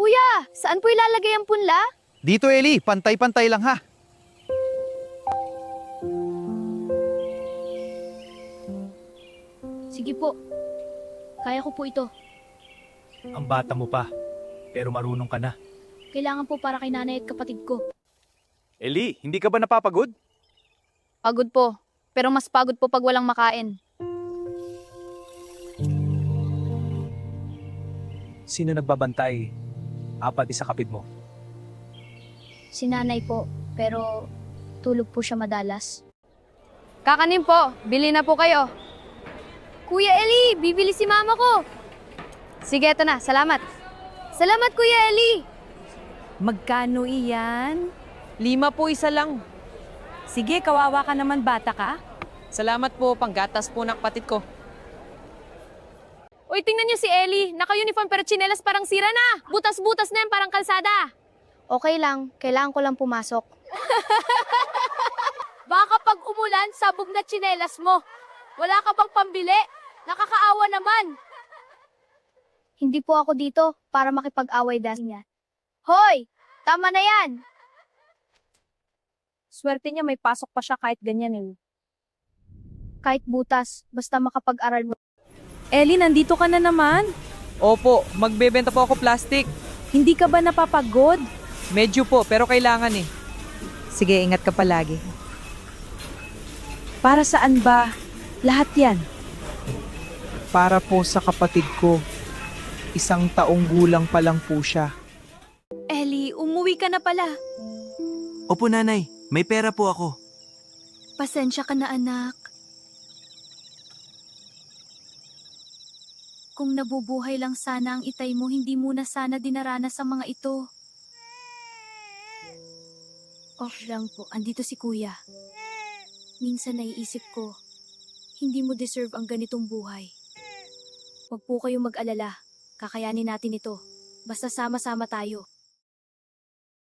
Kuya, saan po ilalagay ang punla? Dito, Eli. Pantay-pantay lang ha. Sige po. Kaya ko po ito. Ang bata mo pa, pero marunong ka na. Kailangan po para kay nanay at kapatid ko. Eli, hindi ka ba napapagod? Pagod po. Pero mas pagod po pag walang makain. Sino nagbabantay? Apat sa kapit mo. Si nanay po. Pero tulog po siya madalas. Kakanin po. Bili na po kayo. Kuya Eli, bibili si mama ko. Sige, eto na. Salamat. Salamat, Kuya Eli. Magkano iyan? 5 po isa lang. Sige, kawawa ka naman, bata ka. Salamat po, panggatas po ng kapatid ko. Uy, tingnan niyo si Eli. Naka-uniform pero tsinelas parang sira na. Butas-butas na yan parang kalsada. Okay lang. Kailangan ko lang pumasok. Baka pag umulan, sabog na tsinelas mo. Wala ka bang pambili? Nakakaawa naman. Hindi po ako dito para makipag-away dahil niya. Hoy! Tama na yan! Swerte niya may pasok pa siya kahit ganyan eh. Kahit butas, basta makapag-aral mo. Ellie, nandito ka na naman. Opo, magbebenta po ako plastic. Hindi ka ba napapagod? Medyo po, pero kailangan eh. Sige, ingat ka palagi. Para saan ba lahat yan? Para po sa kapatid ko. 1 taong gulang pa lang po siya. Ellie, umuwi ka na pala. Opo nanay, may pera po ako. Pasensya ka na anak. Kung nabubuhay lang sana ang itay mo, hindi mo na sana dinaranas sa mga ito. Off lang po, andito si kuya. Minsan naiisip ko, hindi mo deserve ang ganitong buhay. Huwag po kayong mag-alala, kakayanin natin ito. Basta sama-sama tayo.